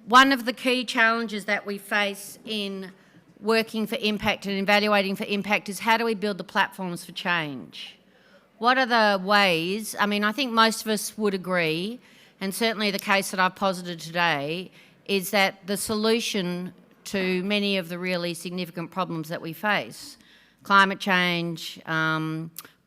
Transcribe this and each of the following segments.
One of the key challenges that we face in working for impact and evaluating for impact is how do we build the platforms for change? What are the ways? I mean, I think most of us would agree, and certainly the case that I've posited today, is that the solution to many of the really significant problems that we face, climate change,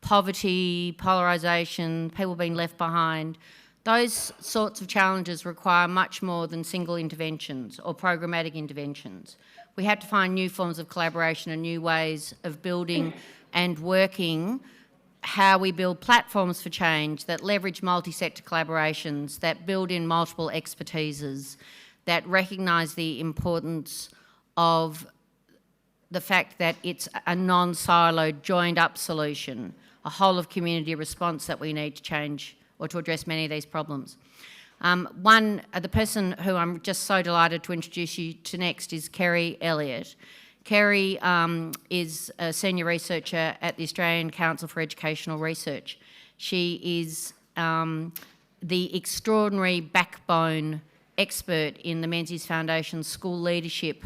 poverty, polarisation, people being left behind, those sorts of challenges require much more than single interventions or programmatic interventions. We have to find new forms of collaboration and new ways of building and working how we build platforms for change that leverage multi-sector collaborations, that build in multiple expertises, that recognise the importance of the fact that it's a non-siloed, joined-up solution, a whole-of-community response that we need to change or to address many of these problems. The person who I'm just so delighted to introduce you to next is Kerry Elliott. Kerry is a senior researcher at the Australian Council for Educational Research. She is the extraordinary backbone expert in the Menzies Foundation school leadership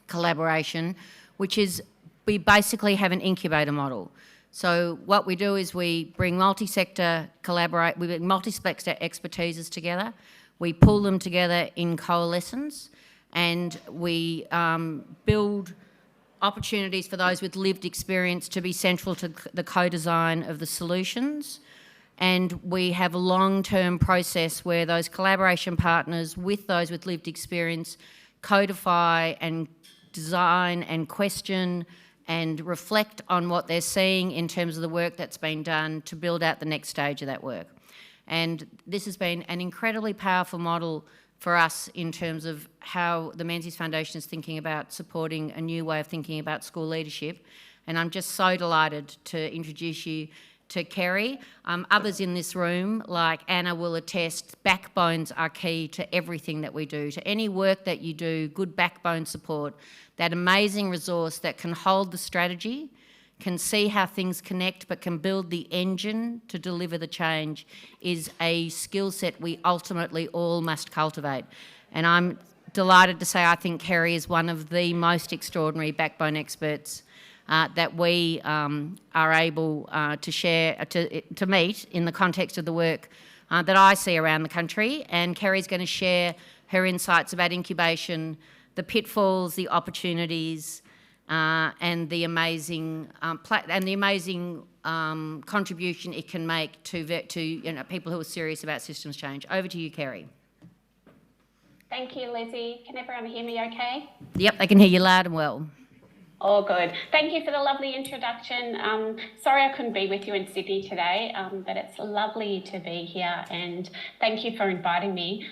collaboration, which is we basically have an incubator model. So what we do is we bring multi-sector expertises together, we pull them together in coalescence, and we build opportunities for those with lived experience to be central to the co-design of the solutions. And we have a long-term process where those collaboration partners with those with lived experience codify and design and question and reflect on what they're seeing in terms of the work that's been done to build out the next stage of that work. And this has been an incredibly powerful model for us in terms of how the Menzies Foundation is thinking about supporting a new way of thinking about school leadership. And I'm just so delighted to introduce you to Kerry. Others in this room, like Anna, will attest backbones are key to everything that we do. To any work that you do, good backbone support, that amazing resource that can hold the strategy, can see how things connect, but can build the engine to deliver the change is a skill set we ultimately all must cultivate. And I'm delighted to say I think Kerry is one of the most extraordinary backbone experts that we are able to share, to meet in the context of the work that I see around the country. And Kerry's going to share her insights about incubation, the pitfalls, the opportunities, and the amazing contribution it can make to people who are serious about systems change. Over to you, Kerry. Thank you, Lizzie. Can everyone hear me okay? Yep, they can hear you loud and well. Oh, good. Thank you for the lovely introduction. Sorry I couldn't be with you in Sydney today, but it's lovely to be here, and thank you for inviting me.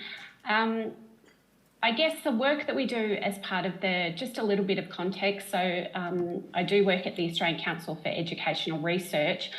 I guess the work that we do as part of just a little bit of context, so I do work at the Australian Council for Educational Research.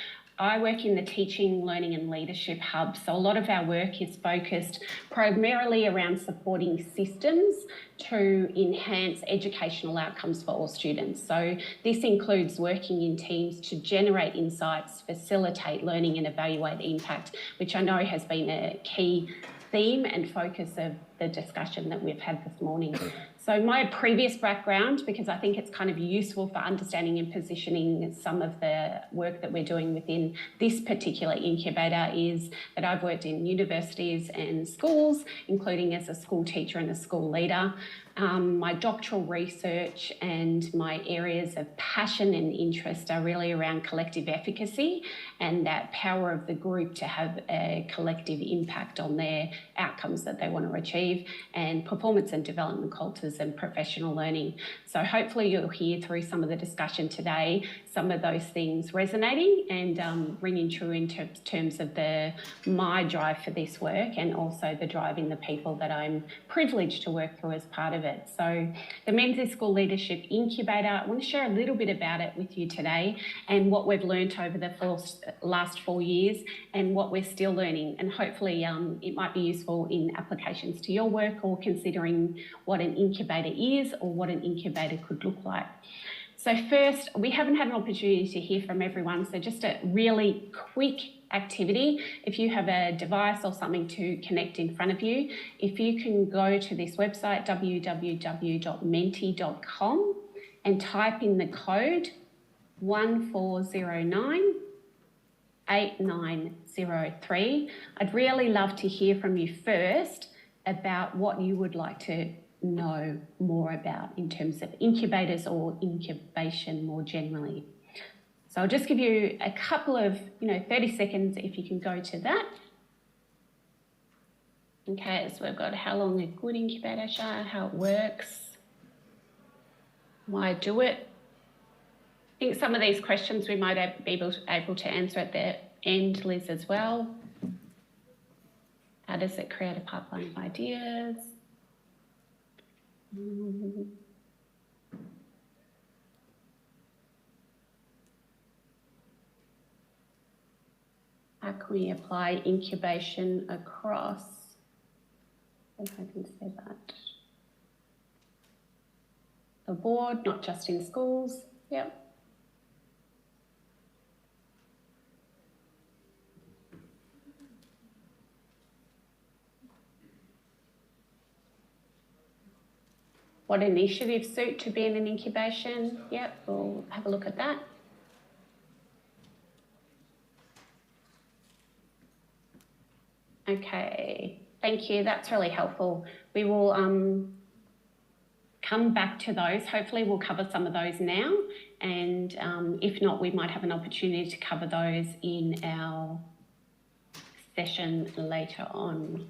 I work in the Teaching, Learning and Leadership Hub, so a lot of our work is focused primarily around supporting systems to enhance educational outcomes for all students. So this includes working in teams to generate insights, facilitate learning and evaluate impact, which I know has been a key theme and focus of the discussion that we've had this morning. So my previous background, because I think it's kind of useful for understanding and positioning some of the work that we're doing within this particular incubator, is that I've worked in universities and schools, including as a school teacher and a school leader. My doctoral research and my areas of passion and interest are really around collective efficacy and that power of the group to have a collective impact on their outcomes that they want to achieve, and performance and development cultures and professional learning. So hopefully you'll hear through some of the discussion today some of those things resonating and ringing true in terms of my drive for this work, and also the drive in the people that I'm privileged to work through as part of it. So the Menzies School Leadership Incubator, I want to share a little bit about it with you today and what we've learnt over the last 4 years and what we're still learning, and hopefully it might be useful in applications to your work or considering what an incubator is or what an incubator could look like. So first, we haven't had an opportunity to hear from everyone, so just a really quick activity. If you have a device or something to connect in front of you, if you can go to this website, www.menti.com, and type in the code 1409-8903. I'd really love to hear from you first about what you would like to know more about in terms of incubators or incubation more generally. So I'll just give you a couple of, 30 seconds if you can go to that. Okay, so we've got how long a good incubator is, how it works, why do it. I think some of these questions we might be able to answer at the end, Liz, as well. How does it create a pipeline of ideas? How can we apply incubation across? If I can say that. The board, not just in schools. Yep. What initiatives suit to be in an incubation? Yep, we'll have a look at that. Okay, thank you. That's really helpful. We will come back to those. Hopefully we'll cover some of those now. And if not, we might have an opportunity to cover those in our session later on.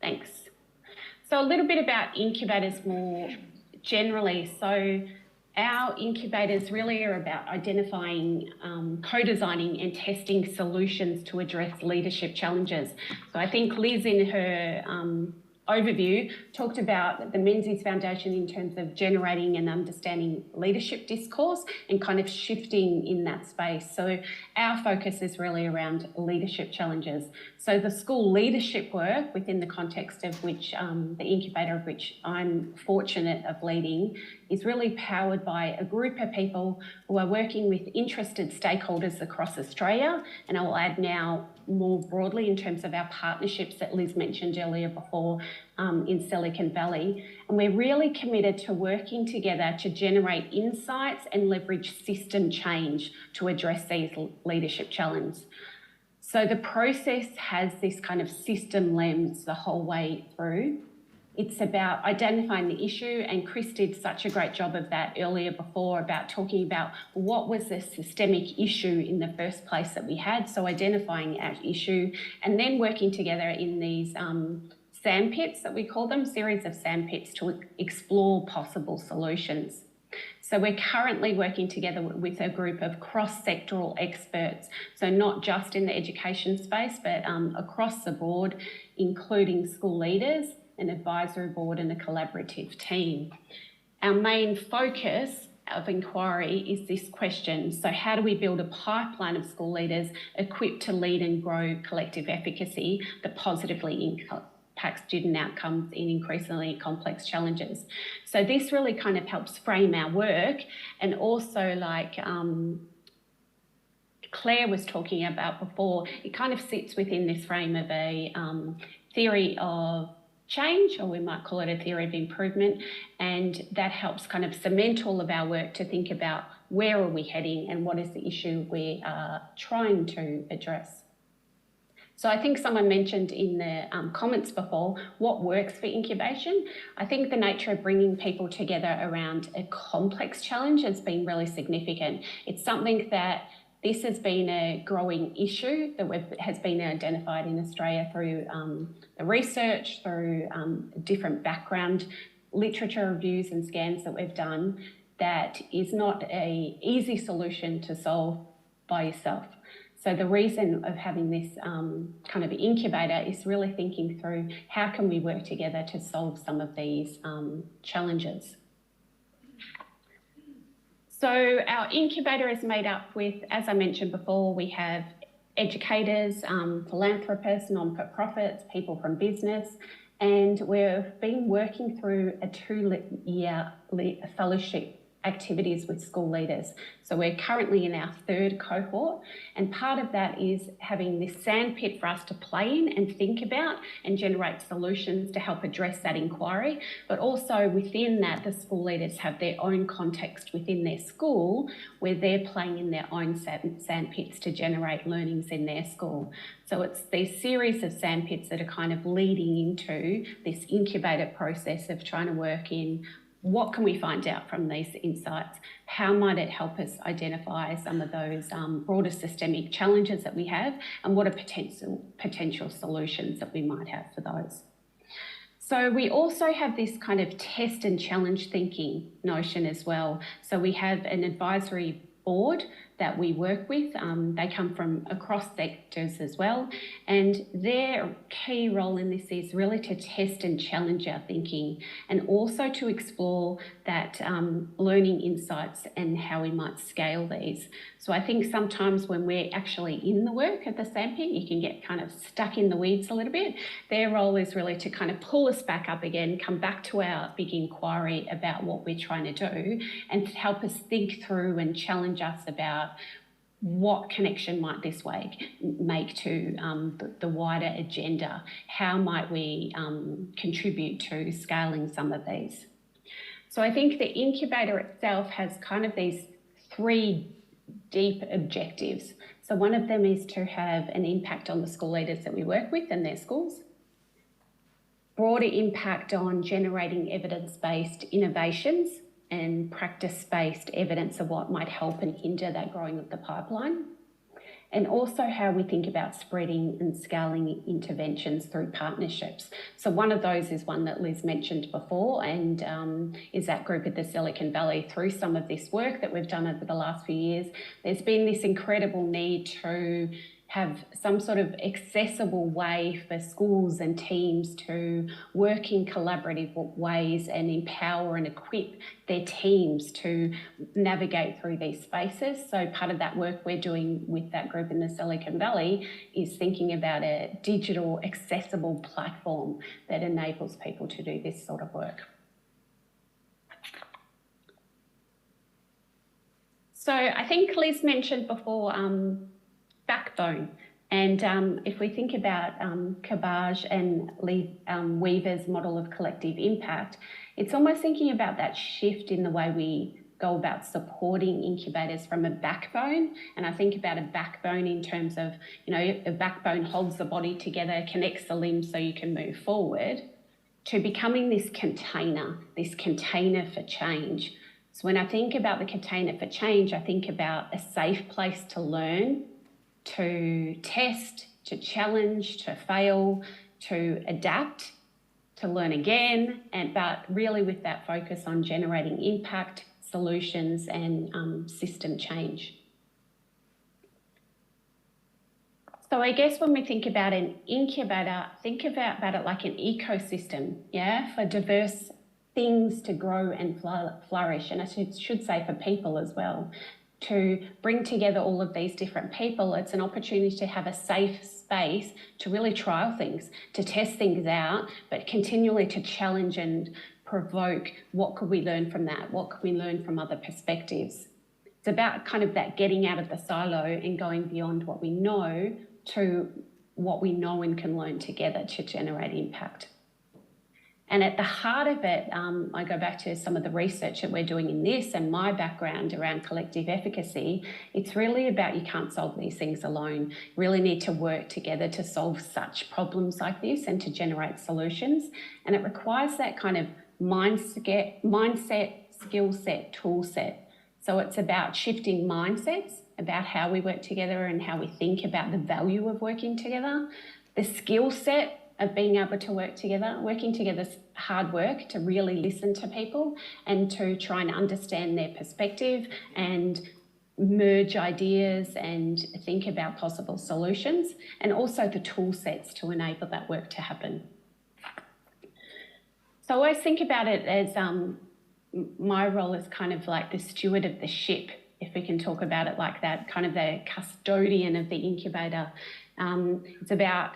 Thanks. So a little bit about incubators more generally. So our incubators really are about identifying, co-designing and testing solutions to address leadership challenges. So I think Liz in her overview talked about the Menzies Foundation in terms of generating and understanding leadership discourse and kind of shifting in that space. So our focus is really around leadership challenges. So the school leadership work within the context of which the incubator of which I'm fortunate of leading is really powered by a group of people who are working with interested stakeholders across Australia. And I will add now more broadly in terms of our partnerships that Liz mentioned earlier before in Silicon Valley. And we're really committed to working together to generate insights and leverage system change to address these leadership challenges. So the process has this kind of system lens the whole way through. It's about identifying the issue, and Chris did such a great job of that earlier before about talking about what was the systemic issue in the first place that we had, so identifying our issue and then working together in these sandpits that we call them, series of sandpits to explore possible solutions. So we're currently working together with a group of cross-sectoral experts, so not just in the education space, but across the board, including school leaders, an advisory board and a collaborative team. Our main focus of inquiry is this question. So how do we build a pipeline of school leaders equipped to lead and grow collective efficacy that positively impacts student outcomes in increasingly complex challenges? So this really kind of helps frame our work, and also like Claire was talking about before, it kind of sits within this frame of a theory of change, or we might call it a theory of improvement, and that helps kind of cement all of our work to think about where are we heading and what is the issue we are trying to address. So I think someone mentioned in the comments before, what works for incubation? I think the nature of bringing people together around a complex challenge has been really significant. It's something that this has been a growing issue that has been identified in Australia through the research, through different background literature reviews and scans that we've done, that is not an easy solution to solve by yourself. So the reason of having this kind of incubator is really thinking through how can we work together to solve some of these challenges. So our incubator is made up with, as I mentioned before, we have educators, philanthropists, non-for-profits, people from business, and we've been working through a 2-year fellowship activities with school leaders. So we're currently in our 3rd cohort, and part of that is having this sandpit for us to play in and think about and generate solutions to help address that inquiry. But also within that, the school leaders have their own context within their school where they're playing in their own sandpits to generate learnings in their school. So it's these series of sandpits that are kind of leading into this incubator process of trying to work in what can we find out from these insights? How might it help us identify some of those broader systemic challenges that we have, and what are potential solutions that we might have for those? So we also have this kind of test and challenge thinking notion as well. So we have an advisory board that we work with. They come from across sectors as well, and their key role in this is really to test and challenge our thinking, and also to explore that learning insights and how we might scale these. So I think sometimes when we're actually in the work at the sandpit, you can get kind of stuck in the weeds a little bit. Their role is really to kind of pull us back up again, come back to our big inquiry about what we're trying to do, and to help us think through and challenge us about what connection might this make to the wider agenda? How might we contribute to scaling some of these? So I think the incubator itself has kind of these 3 deep objectives. So one of them is to have an impact on the school leaders that we work with and their schools. Broader impact on generating evidence-based innovations and practice-based evidence of what might help and hinder that growing of the pipeline. And also how we think about spreading and scaling interventions through partnerships. So one of those is one that Liz mentioned before, and is that group at the Silicon Valley. Through some of this work that we've done over the last few years, there's been this incredible need to have some sort of accessible way for schools and teams to work in collaborative ways and empower and equip their teams to navigate through these spaces. So part of that work we're doing with that group in the Silicon Valley is thinking about a digital accessible platform that enables people to do this sort of work. So I think Liz mentioned before backbone. And if we think about Cabage and Weaver's model of collective impact, it's almost thinking about that shift in the way we go about supporting incubators from a backbone. And I think about a backbone in terms of, you know, a backbone holds the body together, connects the limbs so you can move forward, to becoming this container for change. So when I think about the container for change, I think about a safe place to learn, to test, to challenge, to fail, to adapt, to learn again, but really with that focus on generating impact, solutions, and system change. So I guess when we think about an incubator, think about it like an ecosystem, yeah, for diverse things to grow and flourish, and I should say for people as well. To bring together all of these different people, it's an opportunity to have a safe space to really trial things, to test things out, but continually to challenge and provoke what could we learn from that? What could we learn from other perspectives? It's about kind of that getting out of the silo and going beyond what we know to what we know and can learn together to generate impact. And at the heart of it, I go back to some of the research that we're doing in this and my background around collective efficacy. It's really about you can't solve these things alone. You really need to work together to solve such problems like this and to generate solutions. And it requires that kind of mindset, skill set, tool set. So it's about shifting mindsets, about how we work together and how we think about the value of working together, the skill set of being able to work together. Working together is hard work, to really listen to people and to try and understand their perspective and merge ideas and think about possible solutions, and also the tool sets to enable that work to happen. So I always think about it as my role is kind of like the steward of the ship, if we can talk about it like that, kind of the custodian of the incubator. It's about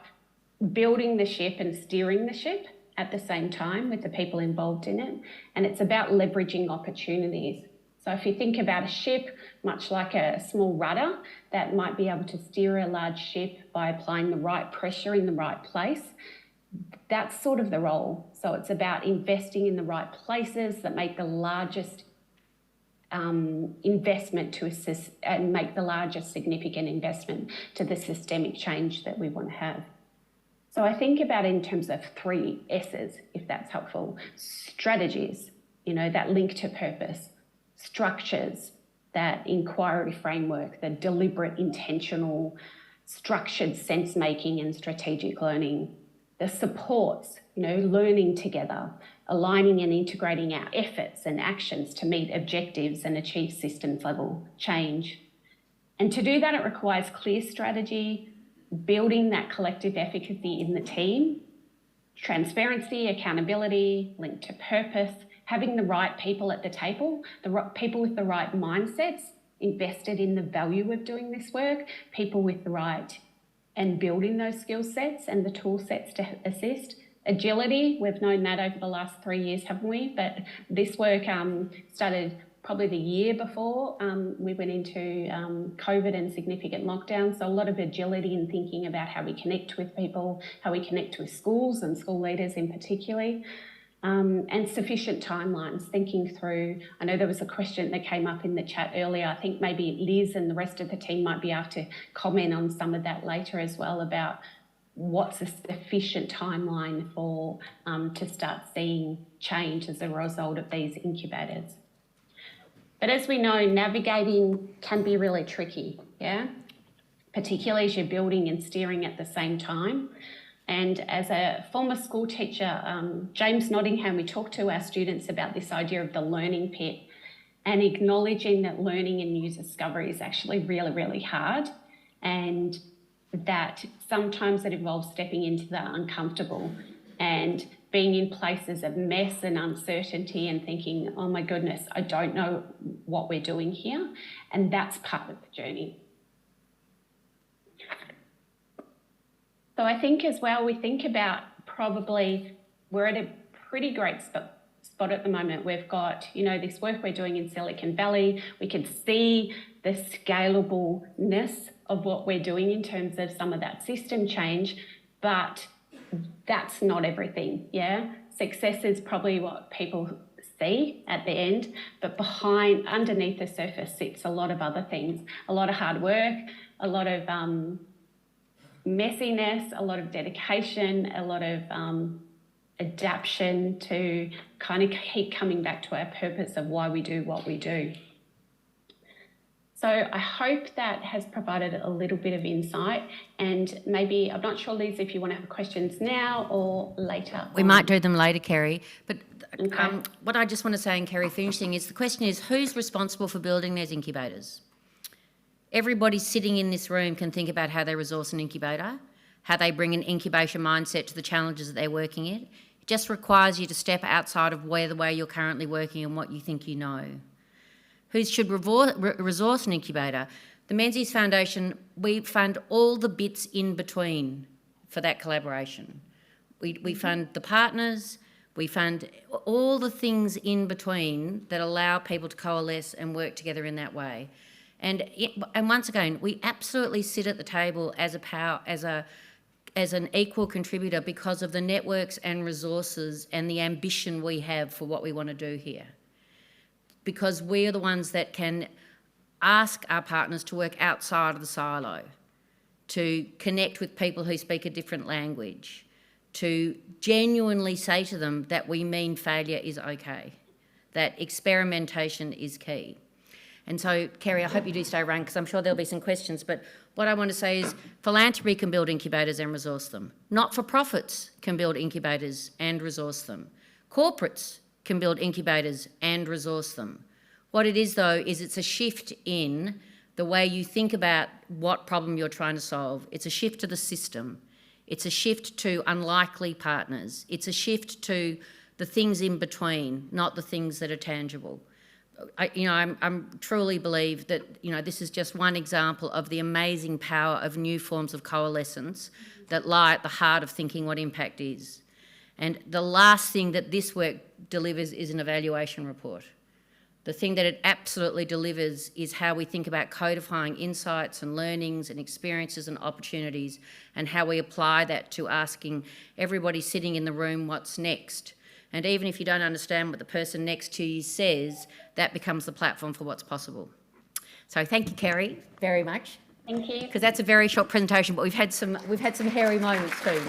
building the ship and steering the ship at the same time with the people involved in it. And it's about leveraging opportunities. So if you think about a ship, much like a small rudder that might be able to steer a large ship by applying the right pressure in the right place, that's sort of the role. So it's about investing in the right places that make the largest investment to assist and make the largest significant investment to the systemic change that we want to have. So I think about it in terms of 3 S's, if that's helpful. Strategies, that link to purpose. Structures, that inquiry framework, the deliberate, intentional, structured sense-making and strategic learning. The supports, learning together, aligning and integrating our efforts and actions to meet objectives and achieve systems level change. And to do that, it requires clear strategy, building that collective efficacy in the team, transparency, accountability, linked to purpose, having the right people at the table, people with the right mindsets, invested in the value of doing this work, people with the right and building those skill sets and the tool sets to assist. Agility, we've known that over the last 3 years, haven't we? But this work started probably the year before we went into COVID and significant lockdown. So a lot of agility in thinking about how we connect with people, how we connect with schools and school leaders in particular. And sufficient timelines, thinking through, I know there was a question that came up in the chat earlier. I think maybe Liz and the rest of the team might be able to comment on some of that later as well about what's a sufficient timeline for to start seeing change as a result of these incubators. But as we know, navigating can be really tricky, yeah? Particularly as you're building and steering at the same time. And as a former school teacher, James Nottingham, we talked to our students about this idea of the learning pit and acknowledging that learning and new discovery is actually really, really hard, and that sometimes it involves stepping into the uncomfortable and being in places of mess and uncertainty and thinking, oh my goodness, I don't know what we're doing here. And that's part of the journey. So I think as well, we think about probably we're at a pretty great spot at the moment. We've got, this work we're doing in Silicon Valley. We can see the scalableness of what we're doing in terms of some of that system change, but that's not everything, yeah? Success is probably what people see at the end, but underneath the surface sits a lot of other things, a lot of hard work, a lot of messiness, a lot of dedication, a lot of adaptation to kind of keep coming back to our purpose of why we do what we do. So I hope that has provided a little bit of insight, and maybe, I'm not sure, Liz, if you want to have questions now or later. We might do them later, Kerry. But okay. What I just want to say, and Kerry finishing, is the question is, who's responsible for building those incubators? Everybody sitting in this room can think about how they resource an incubator, how they bring an incubation mindset to the challenges that they're working in. It just requires you to step outside of the way you're currently working and what you think you know. Who should resource an incubator? The Menzies Foundation, we fund all the bits in between for that collaboration. We fund the partners, we fund all the things in between that allow people to coalesce and work together in that way. And once again, we absolutely sit at the table as an equal contributor because of the networks and resources and the ambition we have for what we want to do here. Because we are the ones that can ask our partners to work outside of the silo, to connect with people who speak a different language, to genuinely say to them that we mean failure is okay, that experimentation is key. And so, Kerry, I hope you do stay around because I'm sure there'll be some questions. But what I want to say is philanthropy can build incubators and resource them. Not-for-profits can build incubators and resource them. Corporates can build incubators and resource them. What it is, though, is it's a shift in the way you think about what problem you're trying to solve. It's a shift to the system. It's a shift to unlikely partners. It's a shift to the things in between, not the things that are tangible. I truly believe that, this is just one example of the amazing power of new forms of coalescence that lie at the heart of thinking what impact is. And the last thing that this work delivers is an evaluation report. The thing that it absolutely delivers is how we think about codifying insights and learnings and experiences and opportunities, and how we apply that to asking everybody sitting in the room what's next. And even if you don't understand what the person next to you says, that becomes the platform for what's possible. So thank you, Kerry, very much. Thank you. Because that's a very short presentation, but we've had some hairy moments too.